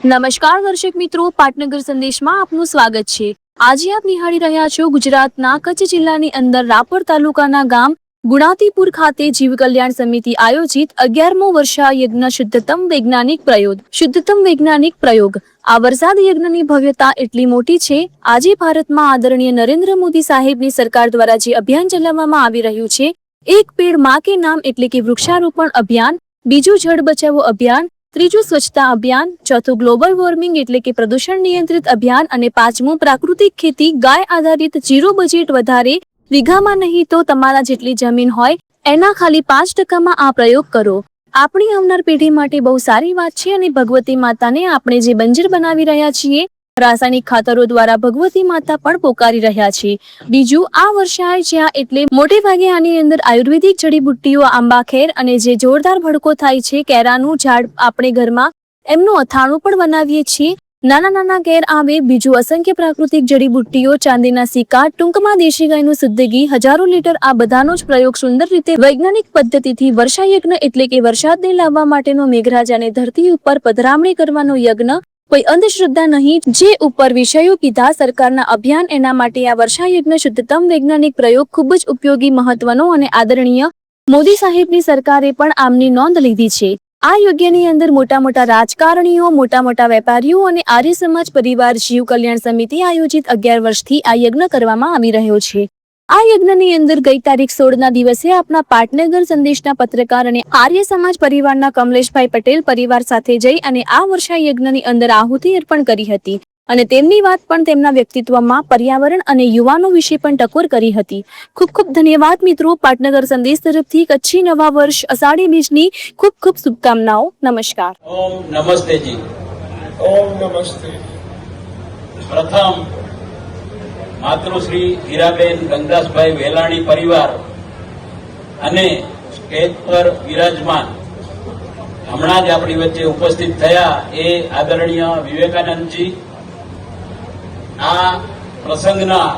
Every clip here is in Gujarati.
નમસ્કાર દર્શક મિત્રો, પાટનગર સંદેશમાં આપનું સ્વાગત છે। આજે આપ નિહાળી રહ્યા છો ગુજરાતના કચ્છ જિલ્લાની અંદર રાપર તાલુકાના ગામ ગુણાતીપુર ખાતે જીવ કલ્યાણ સમિતિ આયોજિત 11મો વર્ષા યજ્ઞ શુદ્ધતમ વૈજ્ઞાનિક પ્રયોગ। આ વરસાદ યજ્ઞની ભવ્યતા એટલી મોટી છે। આજે ભારતમાં આદરણીય નરેન્દ્ર મોદી સાહેબની સરકાર દ્વારા જે અભિયાન ચલાવવામાં આવી રહ્યું છે, એક પેડ માં કે નામ એટલે કે વૃક્ષારોપણ અભિયાન, બીજું જળ બચાવો અભિયાન, ત્રીજું સ્વચ્છતા અભિયાન, ચોથું ગ્લોબલ વોર્મિંગ એટલે કે પ્રદૂષણ નિયંત્રિત અભિયાન અને પાંચમું પ્રાકૃતિક ખેતી ગાય આધારિત ઝીરો બજેટ વધારે વીઘામાં નહીં તો તમારા જેટલી જમીન હોય એના ખાલી 5% આ પ્રયોગ કરો। આપણી આવનાર પેઢી માટે બહુ સારી વાત છે અને ભગવતી માતાને આપણે જે બંજર બનાવી રહ્યા છીએ, રાસાયણિક ખાતરો દ્વારા ભગવતી માતા પણ પોકારી રહ્યા છે। બીજું, આ વર્ષાએ જ્યાં એટલે મોટે ભાગે આની અંદર આયુર્વેદિક જડીબુટ્ટીઓ, આંબા ખેર અને જે જોરદાર ભડકો થાય છે કેરાનું ઝાડ, આપણે ઘરમાં એમનું અથાણું પણ બનાવીએ છીએ। નાના નાના કેર આવે, બીજું અસંખ્ય પ્રાકૃતિક જડીબુટ્ટીઓ, ચાંદીના સિક્કા, ટૂંકમાં દેશી ગાયનું શુદ્ધ ઘી, હજારો લીટર, આ બધાનો જ પ્રયોગ સુંદર રીતે વૈજ્ઞાનિક પદ્ધતિથી વર્ષા યજ્ઞ એટલે કે વરસાદને લાવવા માટેનો મેઘરાજાને ધરતી ઉપર પધરામણી કરવાનો યજ્ઞ, કોઈ અંધશ્રદ્ધા નહીં। જે ઉપર વિષયો કીધા સરકારના અભિયાન, એના માટે આ વર્ષા યજ્ઞ શુદ્ધતમ વૈજ્ઞાનિક પ્રયોગ ખૂબ જ ઉપયોગી, મહત્વનો અને આદરણીય મોદી સાહેબની સરકારે પણ આમની નોંધ લીધી છે। આ યજ્ઞની અંદર મોટા મોટા રાજકારણીઓ, મોટા મોટા વેપારીઓ અને આર્ય સમાજ પરિવાર જીવ કલ્યાણ સમિતિ આયોજિત 11 વર્ષથી આ યજ્ઞ કરવામાં આવી રહ્યો છે। આ યજ્ઞની અંદર ગઈ તારીખ 16ના દિવસે આપના પાટનગર સંદેશના પત્રકાર અને આર્ય સમાજ પરિવારના કમલેશભાઈ પટેલ પરિવાર સાથે જઈ અને આ વર્ષા યજ્ઞની અંદર આહુતિ અર્પણ કરી હતી અને તેમની વાત પણ તેમના વ્યક્તિત્વમાં પર્યાવરણ અને યુવાનો વિશે પણ ટકોર કરી હતી। ખૂબ ખૂબ ધન્યવાદ મિત્રો। પાટનગર સંદેશ તરફથી કચ્છી નવા વર્ષ અષાઢી બીજની ખૂબ ખૂબ શુભકામનાઓ। નમસ્કાર। ઓમ નમસ્તે જી। ઓમ નમસ્તે। પ્રથમ માતૃશ્રી હીરાબેન ગંગદાસભાઈ વેલાણી પરિવાર અને સ્ટેજ પર વિરાજમાન હમણાં જ આપણી વચ્ચે ઉપસ્થિત થયા એ આદરણીય વિવેકાનંદજી, આ પ્રસંગના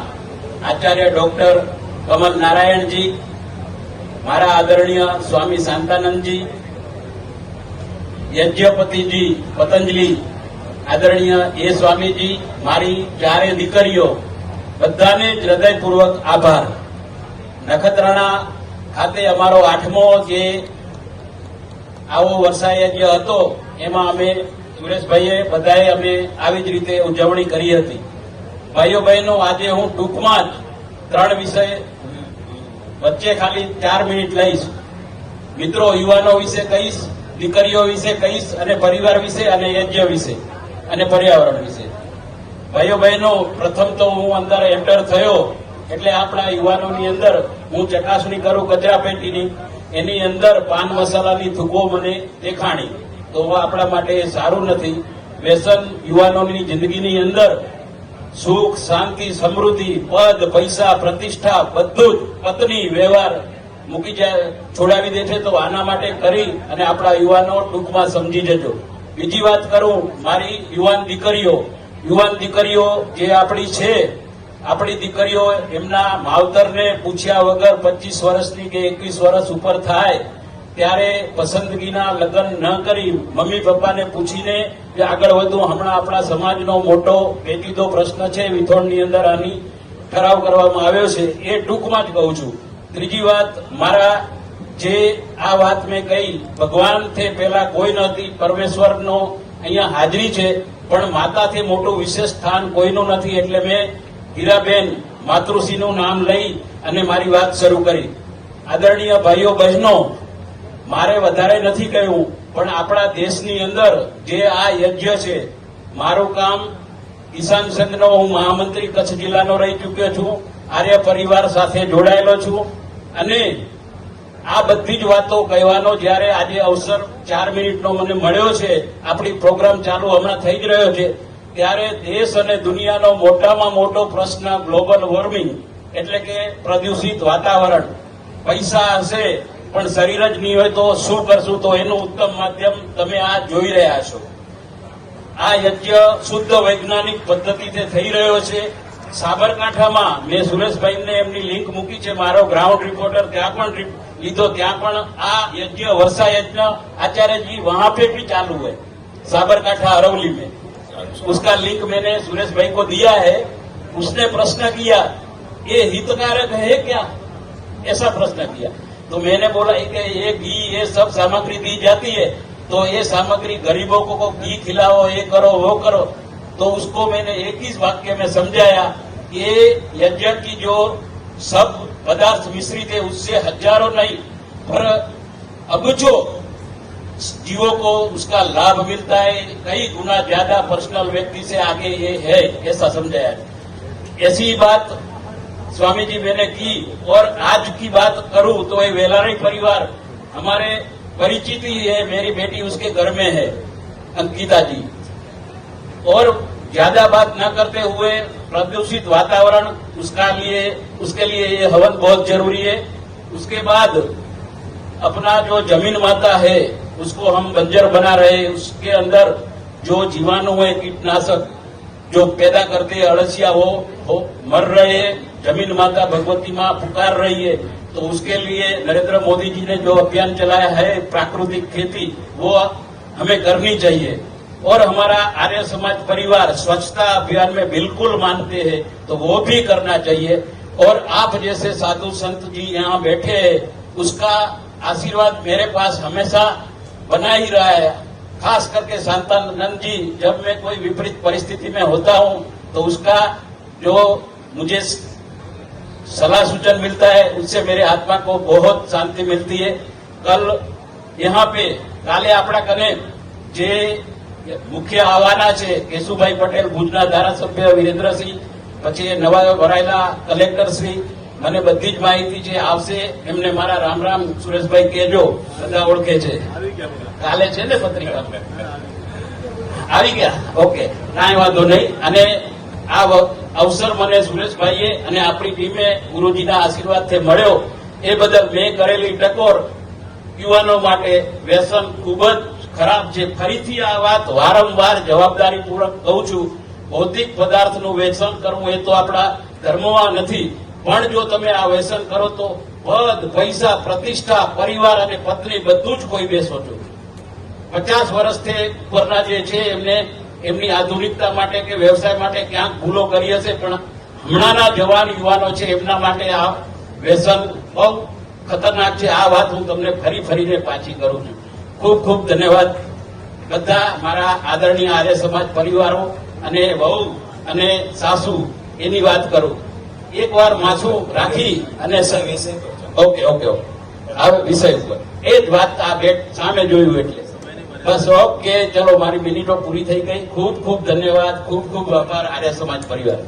આચાર્ય ડોક્ટર કમલ નારાયણજી, મારા આદરણીય સ્વામી શાંતાનંદજી, યજ્ઞપતિજી પતંજલિ, આદરણીય એ સ્વામીજી, મારી 4 દીકરીઓ, બધાને જ હૃદયપૂર્વક આભાર। નખત્રાણા ખાતે અમારો 8મો જે આવો વર્ષા યજ્ઞ હતો, એમાં અમે સુરેશભાઈએ બધાએ અમે આવી જ રીતે ઉજવણી કરી હતી। ભાઈઓ બહેનો, આજે હું ટૂંકમાં જ 3 વિષય વચ્ચે ખાલી 4 મિનિટ લઈશ। મિત્રો, યુવાનો વિશે કહીશ, દીકરીઓ વિશે કહીશ અને પરિવાર વિશે અને યજ્ઞ વિશે અને પર્યાવરણ વિશે। ભાઈઓ બહેનો, પ્રથમ તો હું અંદર એન્ટર થયો એટલે આપણા યુવાનોની અંદર હું ચકાસણી કરું કચરાપેટીની, એની અંદર પાન મસાલાની થૂકો મને દેખાણી, તો આપણા માટે સારું નથી। વ્યસન યુવાનોની જિંદગીની અંદર સુખ, શાંતિ, સમૃદ્ધિ, પદ, પૈસા, પ્રતિષ્ઠા બધું જ પત્ની, વ્યવહાર મૂકી જાય, છોડાવી દે છે। તો આના માટે કરી અને આપણા યુવાનો ટૂંકમાં સમજી જજો। બીજી વાત કરું, મારી યુવાન દીકરીઓ જે આપણી છે, આપણી દીકરીઓ એમના માવતરને પૂછ્યા વગર 25 વર્ષની કે 21 વર્ષ ઉપર થાય ત્યારે પસંદગીના લગ્ન ન કરી મમ્મી પપ્પાને પૂછીને કે આગળ વધવું। હમણાં આપણા સમાજનો મોટો પેચીદો પ્રશ્ન છે, વિથોણની અંદર આની ઠરાવ કરવામાં આવ્યો છે, એ ટૂંકમાં જ કહું છું। ત્રીજી વાત, મારા જે આ વાત મેં કહી, ભગવાનથી પહેલા કોઈ નથી, પરમેશ્વરનો અહીંયા હાજરી છે, પણ માતાથી મોટું વિશેષ સ્થાન કોઈનું નથી, એટલે મેં હીરાબેન માતૃશ્રીનું નામ લઈ અને મારી વાત શરૂ કરી। આદરણીય ભાઈઓ બહેનો, મારે વધારે નથી કહ્યું, પણ આપણા દેશની અંદર જે આ યજ્ઞ છે, મારું કામ કિસાન સંઘનો હું મહામંત્રી કચ્છ જિલ્લાનો રહી ચૂક્યો છું, આર્ય પરિવાર સાથે જોડાયેલો છું અને આ બધી જ વાતો કહેવાનો જ્યારે આજે અવસર 4 મિનિટનો મને મળ્યો છે, આપણી પ્રોગ્રામ ચાલુ હમણાં થઈ જ રહ્યો છે, ત્યારે દેશ અને દુનિયાનો મોટામાં મોટો પ્રશ્ન ગ્લોબલ વોર્મિંગ એટલે કે પ્રદૂષિત વાતાવરણ। પૈસા હશે પણ શરીર જ નહીં હોય તો શું કરશું? તો એનું ઉત્તમ માધ્યમ તમે આ જોઈ રહ્યા છો। આ યજ્ઞ શુદ્ધ વૈજ્ઞાનિક પદ્ધતિથી થઈ રહ્યો છે। સાબરકાંઠામાં મેં સુરેશભાઈને એમની લિંક મૂકી છે, મારો ગ્રાઉન્ડ રિપોર્ટર ત્યાં પણ લીધો, ત્યાં પણ આ યજ્ઞ વર્ષા યજ્ઞ આચાર્યજી વહાં પે ભી ચાલુ है। साबरकांठा अरवली में। उसका लिंक मैंने सुरेश भाई को दिया है। उसने प्रश्न किया, ये हितकारक है क्या, ऐसा प्रश्न किया। तो मैंने बोला कि ये घी ये सब सामग्री दी जाती है, तो ये सामग्री गरीबों को घी खिलाओ, ये करो वो करो। तो उसको मैंने एक ही वाक्य में समझाया, ये यज्ञ की जो सब पदार्थ मिश्रित है उससे हजारों नहीं पर अब जो जीवों को उसका लाभ मिलता है कई गुना ज्यादा पर्सनल व्यक्ति से आगे ये है, ऐसा समझाया। ऐसी ही बात स्वामी जी मैंने की। और आज की बात करूं तो ये वेलारी परिवार हमारे परिचित ही है। मेरी बेटी उसके घर में है, अंकिता जी। और ज्यादा बात न करते हुए प्रदूषित वातावरण उसके लिए ये हवन बहुत जरूरी है। उसके बाद अपना जो जमीन माता है उसको हम बंजर बना रहे हैं। उसके अंदर जो जीवाणु है, कीटनाशक जो पैदा करते हैं, अड़सिया वो मर रहे हैं। जमीन माता भगवती माँ पुकार रही है। तो उसके लिए नरेंद्र मोदी जी ने जो अभियान चलाया है प्राकृतिक खेती, वो हमें करनी चाहिए। और हमारा आर्य समाज परिवार स्वच्छता अभियान में बिल्कुल मानते हैं, तो वो भी करना चाहिए। और आप जैसे साधु संत जी यहाँ बैठे हैं, उसका आशीर्वाद मेरे पास हमेशा बना ही रहा है। खास करके शांतानंद जी, जब मैं कोई विपरीत परिस्थिति में होता हूँ तो उसका जो मुझे सलाह सूचन मिलता है उससे मेरे आत्मा को बहुत शांति मिलती है। कल यहाँ पे काले आपड़ा कने जे मुख्य આવવાના છે કેશુભાઈ પટેલ ભુજના ધારાસભ્ય વિરેન્દ્રસિંહ, પછી નવા ભરાયેલા કલેક્ટર શ્રી, મને બધી જ માહિતી છે આવશે। એમને મારા રામ રામ સુરેશભાઈ કહેજો, બધા ઓળખે છે। કાલે છે ને પત્રિકા આવી ગયા, ઓકે, કાંઈ વાંધો નહીં। અને આ અવસર મને સુરેશભાઈએ અને આપણી ટીમે ગુરુજીના આશીર્વાદથી મળ્યો એ બદલ મેં કરેલી ટકોર યુવાનો માટે વ્યસન ખૂબ જ ખરાબ છે। ફરીથી આ વાત વારંવાર જવાબદારીપૂર્વક કહું છું, ભૌતિક પદાર્થનું વ્યસન કરવું એ તો આપણા ધર્મમાં નથી, પણ જો તમે આ વ્યસન કરો તો પદ, પૈસા, પ્રતિષ્ઠા, પરિવાર અને પત્ની બધું જ કોઈ બેસો છો। 50 વર્ષથી ઉપરના જે છે એમને એમની આધુનિકતા માટે કે વ્યવસાય માટે ક્યાંક ભૂલો કરી હશે, પણ હમણાંના જવાન યુવાનો છે એમના માટે આ વ્યસન બહુ ખતરનાક છે। આ વાત હું તમને ફરીને પાછી કરું છું। ખૂબ ખૂબ ધન્યવાદ બધા મારા આદરણીય આર્ય સમાજ પરિવારો અને વહુ અને સાસુ એની વાત કરું। એકવાર માથું રાખી અને ઓકે ઓકે ઓકે આ વિષય ઉપર એ જ વાત આ બેટ સામે જોયું એટલે બસ ઓકે, ચલો મારી મિનિટો પૂરી થઈ ગઈ। ખૂબ ખૂબ ધન્યવાદ, ખૂબ ખૂબ આભાર આર્ય સમાજ પરિવાર।